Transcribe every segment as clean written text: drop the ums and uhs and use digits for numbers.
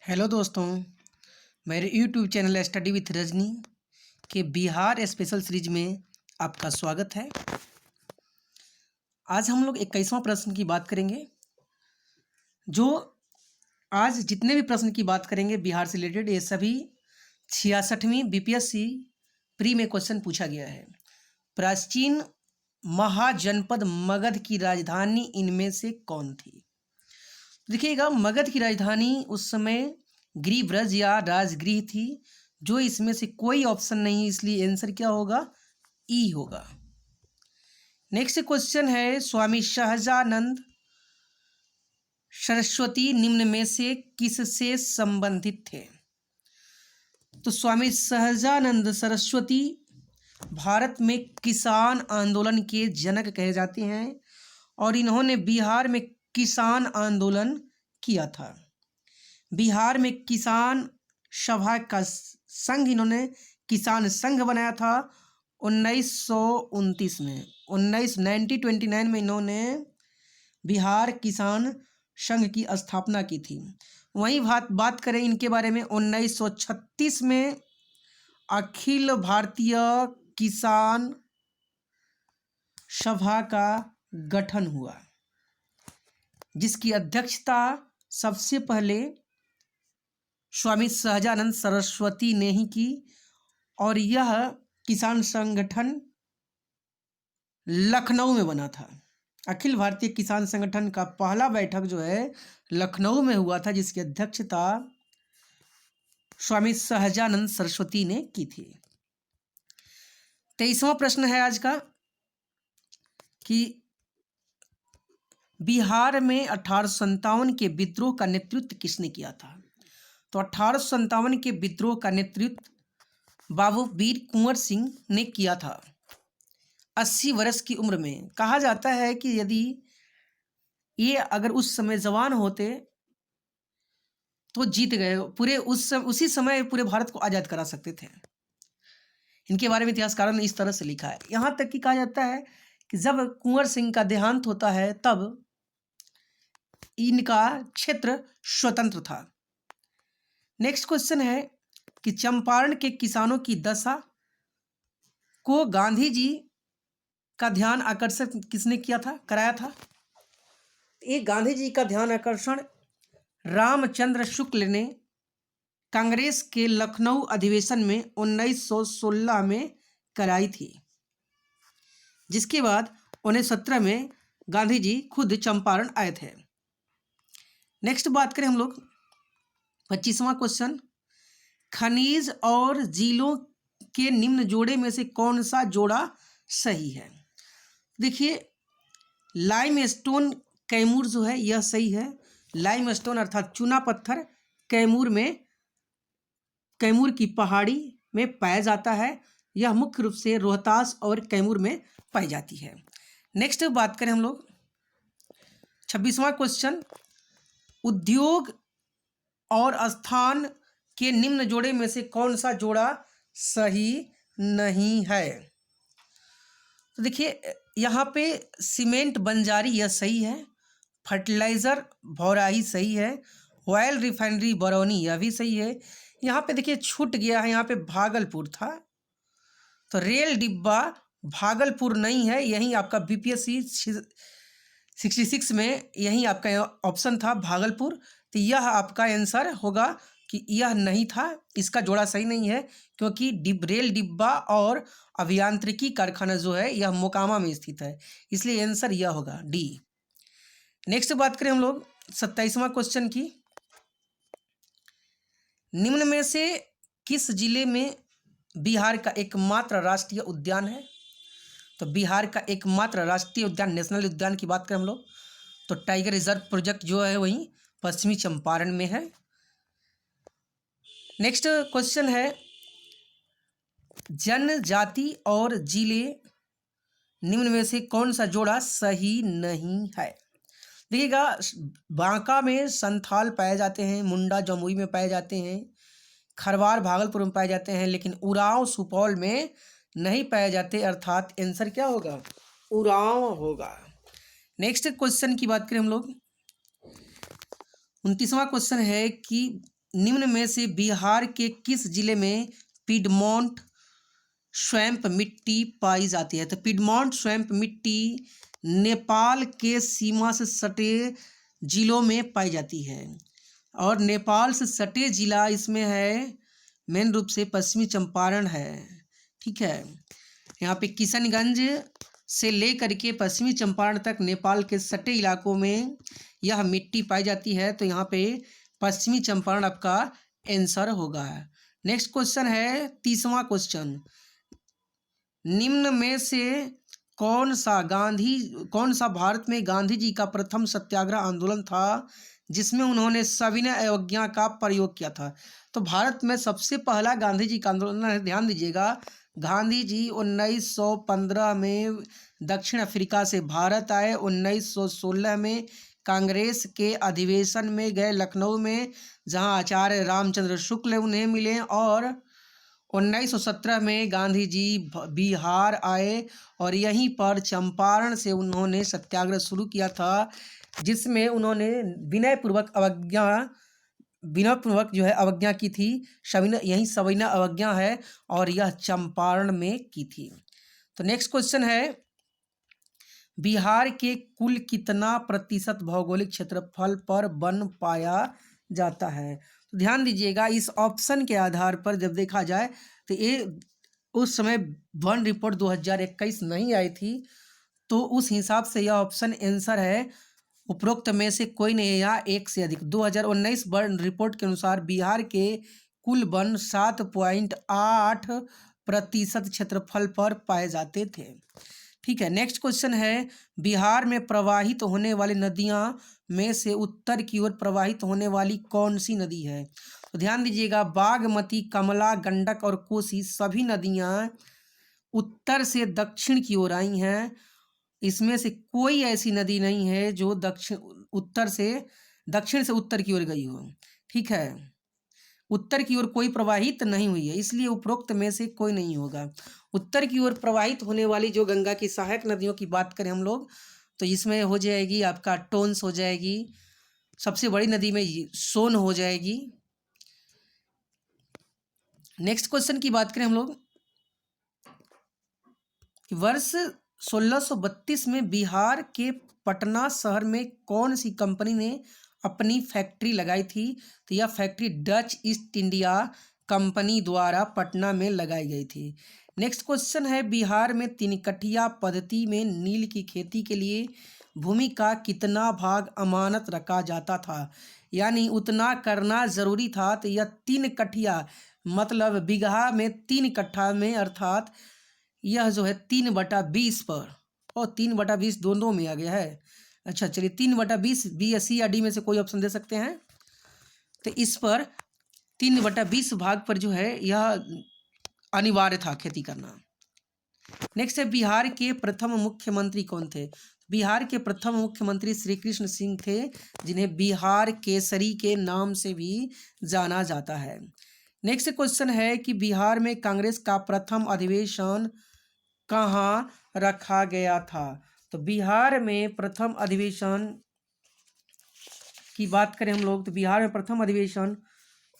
Hello दोस्तों, मेरे YouTube channel study with Rajni के बिहार स्पेशल सीरीज में आपका स्वागत है। आज हम लोग 21वां प्रश्न की बात करेंगे। जो आज जितने भी प्रश्न की बात करेंगे बिहार से रिलेटेड, ये सभी 66वीं बीपीएससी प्री में क्वेश्चन पूछा गया है। प्राचीन महाजनपद मगध की राजधानी इनमें से कौन थी? देखिएगा, मगध की राजधानी उस समय गिरिव्रज या राजगृह थी। जो इसमें से कोई ऑप्शन नहीं, इसलिए आंसर क्या होगा? ई होगा। नेक्स्ट क्वेश्चन है, स्वामी सहजानंद सरस्वती निम्न में से किससे संबंधित थे? तो स्वामी सहजानंद सरस्वती भारत में किसान आंदोलन के जनक कहे जाते हैं और इन्होंने बिहार में किसान आंदोलन किया था। बिहार में किसान सभा का संघ, इन्होंने किसान संघ बनाया था 1929 में। 1929 में इन्होंने बिहार किसान संघ की स्थापना की थी। वहीं बात करें इनके बारे में, 1936 में अखिल भारतीय किसान सभा का गठन हुआ, जिसकी अध्यक्षता सबसे पहले स्वामी सहजानंद सरस्वती ने ही की। और यह किसान संगठन लखनऊ में बना था। अखिल भारतीय किसान संगठन का पहला बैठक जो है लखनऊ में हुआ था, जिसकी अध्यक्षता स्वामी सहजानंद सरस्वती ने की थी। 23वां प्रश्न है आज का कि बिहार में 1857 के विद्रोह का नेतृत्व किसने किया था? तो 1857 के विद्रोह का नेतृत्व बाबू वीर कुंवर सिंह ने किया था 80 वर्ष की उम्र में। कहा जाता है कि यदि ये अगर उस समय जवान होते तो जीत गए, पूरे उसी समय पूरे भारत को आज़ाद करा सकते थे। इनके बारे में इतिहासकारों ने इस तरह से लिखा है। यहाँ तक कि कहा जाता है कि जब कुंवर सिंह का देहांत होता है तब इनका क्षेत्र स्वतंत्र था। नेक्स्ट क्वेश्चन है कि चंपारण के किसानों की दशा को गांधी जी का ध्यान आकर्षण किसने किया था, कराया था? ये गांधी जी का ध्यान आकर्षण रामचंद्र शुक्ल ने कांग्रेस के लखनऊ अधिवेशन में 1916 में कराई थी, जिसके बाद 1917 में गांधी जी खुद चंपारण आए थे। नेक्स्ट बात करें हम लोग 25वां क्वेश्चन, खनिज और जिलों के निम्न जोड़े में से कौन सा जोड़ा सही है? देखिए, लाइमस्टोन कैमूर जो है यह सही है। लाइमस्टोन अर्थात चूना पत्थर कैमूर की पहाड़ी में पाया जाता है। यह मुख्य रूप से रोहतास और कैमूर में पाई जाती है। नेक्स्ट बात करें हम लोग 26वां क्वेश्चन, उद्योग और स्थान के निम्न जोड़े में से कौन सा जोड़ा सही नहीं है? तो देखिए, यहाँ पे सीमेंट बंजारी यह सही है, फर्टिलाइज़र भौराही सही है, ऑयल रिफाइनरी बरौनी यह भी सही है। यहाँ पे देखिए छूट गया है, यहाँ पे भागलपुर था, तो रेल डिब्बा भागलपुर नहीं है। यही आपका बीपीएससी 66 में यही आपका ऑप्शन था भागलपुर। तो यह आपका आंसर होगा कि यह नहीं था, इसका जोड़ा सही नहीं है, क्योंकि रेल डिब्बा और अभियांत्रिकी कारखाना जो है यह मोकामा में स्थित है, इसलिए आंसर यह होगा डी। नेक्स्ट बात करें हम लोग 27वां क्वेश्चन की, निम्न में से किस जिले में बिहार का एकमात्र राष्ट्रीय उद्यान है? तो बिहार का एकमात्र राष्ट्रीय उद्यान, नेशनल उद्यान की बात करें हम लोग, तो टाइगर रिजर्व प्रोजेक्ट जो है वही पश्चिमी चंपारण में है। नेक्स्ट क्वेश्चन है, जनजाति और जिले निम्न में से कौन सा जोड़ा सही नहीं है? देखिएगा, बांका में संथाल पाए जाते हैं, मुंडा जमुई में पाए जाते हैं, खरवार भागलपुर में पाए जाते हैं, लेकिन उरांव सुपौल में नहीं पाए जाते, अर्थात आंसर क्या होगा? उरांव होगा। नेक्स्ट क्वेश्चन की बात करें हम लोग 29वां क्वेश्चन है कि निम्न में से बिहार के किस जिले में पिडमोंट स्वैम्प मिट्टी पाई जाती है? तो पिडमोंट स्वैम्प मिट्टी नेपाल के सीमा से सटे जिलों में पाई जाती है और नेपाल से सटे जिला इसमें है मेन रूप से पश्चिमी चंपारण है। ठीक है, यहाँ पे किशनगंज से लेकर के पश्चिमी चंपारण तक नेपाल के सटे इलाकों में यह मिट्टी पाई जाती है। तो यहाँ पे पश्चिमी चंपारण आपका आंसर होगा। नेक्स्ट क्वेश्चन है 30वां क्वेश्चन, निम्न में से कौन सा भारत में गांधी जी का प्रथम सत्याग्रह आंदोलन था जिसमें उन्होंने सविनय अवज्ञा का प्रयोग किया था? तो भारत में सबसे पहला गांधी जी का आंदोलन है, ध्यान दीजिएगा, गांधी जी 1915 में दक्षिण अफ्रीका से भारत आए, 1916 में कांग्रेस के अधिवेशन में गए लखनऊ में, जहां आचार्य रामचंद्र शुक्ल उन्हें मिले, और 1917 में गांधी जी बिहार आए और यहीं पर चंपारण से उन्होंने सत्याग्रह शुरू किया था, जिसमें उन्होंने विनयपूर्वक जो है अवज्ञा की थी। यही सविनय अवज्ञा है और यह चंपारण में की थी। तो नेक्स्ट क्वेश्चन है, बिहार के कुल कितना प्रतिशत भौगोलिक क्षेत्रफल पर वन पाया जाता है? तो ध्यान दीजिएगा, इस ऑप्शन के आधार पर जब देखा जाए तो ये उस समय वन रिपोर्ट 2021 नहीं आई थी, तो उस हिसाब से यह ऑप्शन आंसर है, उपरोक्त में से कोई नहीं है या एक से अधिक। 2019 वन रिपोर्ट के अनुसार बिहार के कुल वन 7.8% क्षेत्रफल पर पाए जाते थे। ठीक है, नेक्स्ट क्वेश्चन है, बिहार में प्रवाहित होने वाली नदियां में से उत्तर की ओर प्रवाहित होने वाली कौन सी नदी है? तो ध्यान दीजिएगा, बागमती, कमला, गंडक और कोसी सभी नदियां उत्तर से दक्षिण की ओर आई हैं। इसमें से कोई ऐसी नदी नहीं है जो दक्षिण से उत्तर की ओर गई हो। ठीक है, उत्तर की ओर कोई प्रवाहित नहीं हुई है, इसलिए उपरोक्त में से कोई नहीं होगा। उत्तर की ओर प्रवाहित होने वाली जो गंगा की सहायक नदियों की बात करें हम लोग, तो इसमें हो जाएगी आपका टोंस हो जाएगी, सबसे बड़ी नदी में सोन हो जाएगी। नेक्स्ट क्वेश्चन की बात करें हम लोग, वर्ष 1632 में बिहार के पटना शहर में कौन सी कंपनी ने अपनी फैक्ट्री लगाई थी? तो यह factory Dutch east India company द्वारा पटना में लगाई गई थी। नेक्स्ट क्वेश्चन है, बिहार में तिनकठिया पद्धति में नील की खेती के लिए भूमि का कितना भाग अमानत रखा जाता था, यानी उतना करना जरूरी था? तो यह 3 कठिया मतलब बीघा में 3 कट्ठा में, अर्थात यह जो है 3/20 पर, और 3/20 दोनों में आ गया है। अच्छा चलिए, 3/20 बी, सी या डी में से कोई ऑप्शन दे सकते हैं। तो इस पर 3/20 भाग पर जो है यह अनिवार्य था खेती करना। नेक्स्ट है, बिहार के प्रथम मुख्यमंत्री कौन थे? बिहार के प्रथम मुख्यमंत्री श्री कृष्ण सिंह थे, जिन्हें बिहार केसरी के नाम से भी जाना जाता है। नेक्स्ट क्वेश्चन है कि बिहार में कांग्रेस का प्रथम अधिवेशन कहाँ रखा गया था? तो बिहार में प्रथम अधिवेशन की बात करें हम लोग, तो बिहार में प्रथम अधिवेशन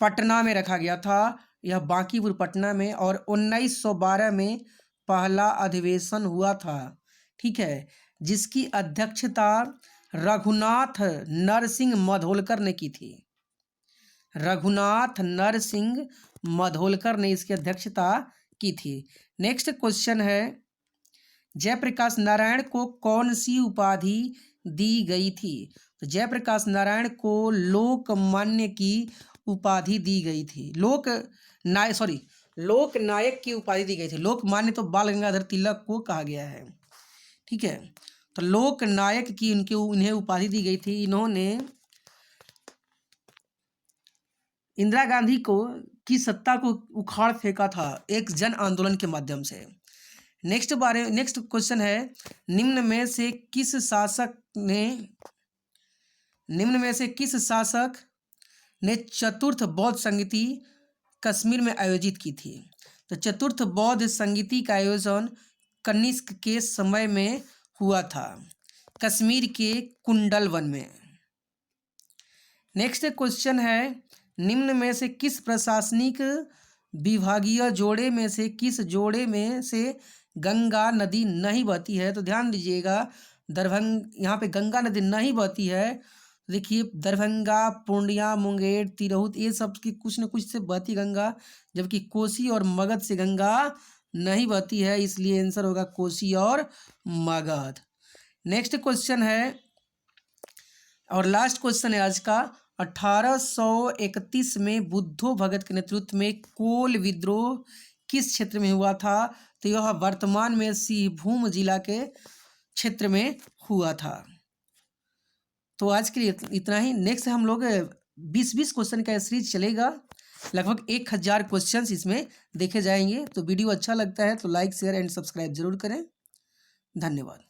पटना में रखा गया था, यह बांकीपुर पटना में, और 1912 में पहला अधिवेशन हुआ था। ठीक है, जिसकी अध्यक्षता रघुनाथ नरसिंह मधोलकर ने की थी। रघुनाथ नरसिंह मधोलकर ने इसकी अध्यक्षता की थी। नेक्स्ट क्वेश्चन है, जयप्रकाश नारायण को कौन सी उपाधि दी गई थी? तो जयप्रकाश नारायण को लोकमान्य की उपाधि दी गई थी। लोकनायक की उपाधि दी गई थी। लोकमान्य तो बाल गंगाधर तिलक को कहा गया है। ठीक है, तो लोकनायक की उन्हें उपाधि दी गई थी। इन्होंने इंदिरा गांधी की सत्ता को उखाड़ फेंका था एक जन आंदोलन के माध्यम से। नेक्स्ट क्वेश्चन है, निम्न में से किस शासक ने चतुर्थ बौद्ध संगीति कश्मीर में आयोजित की थी? तो चतुर्थ बौद्ध संगीति का आयोजन कनिष्क के समय में हुआ था, कश्मीर के कुंडल वन में। नेक्स्ट क्वेश्चन है, निम्न में से किस प्रशासनिक विभागीय जोड़े में से किस जोड़े में से गंगा नदी नहीं बहती है? तो ध्यान दीजिएगा, यहाँ पे गंगा नदी नहीं बहती है। देखिए, दरभंगा, पूर्णिया, मुंगेर, तिरहुत, ये सब की कुछ न कुछ से बहती गंगा, जबकि कोसी और मगध से गंगा नहीं बहती है, इसलिए आंसर होगा कोसी और मगध। नेक्स्ट क्वेश्चन है और लास्ट क्वेश्चन है आज का। 1831 में बुद्धो भगत के नेतृत्व में कोल विद्रोह किस क्षेत्र में हुआ था? तो यह वर्तमान में सिंहभूम जिला के क्षेत्र में हुआ था। तो आज के लिए इतना ही। नेक्स्ट हम लोग 20-20 क्वेश्चन का सीरीज चलेगा, लगभग 1000 क्वेश्चंस इसमें देखे जाएंगे। तो वीडियो अच्छा लगता है तो लाइक, शेयर एंड सब्सक्राइब जरूर करें। धन्यवाद।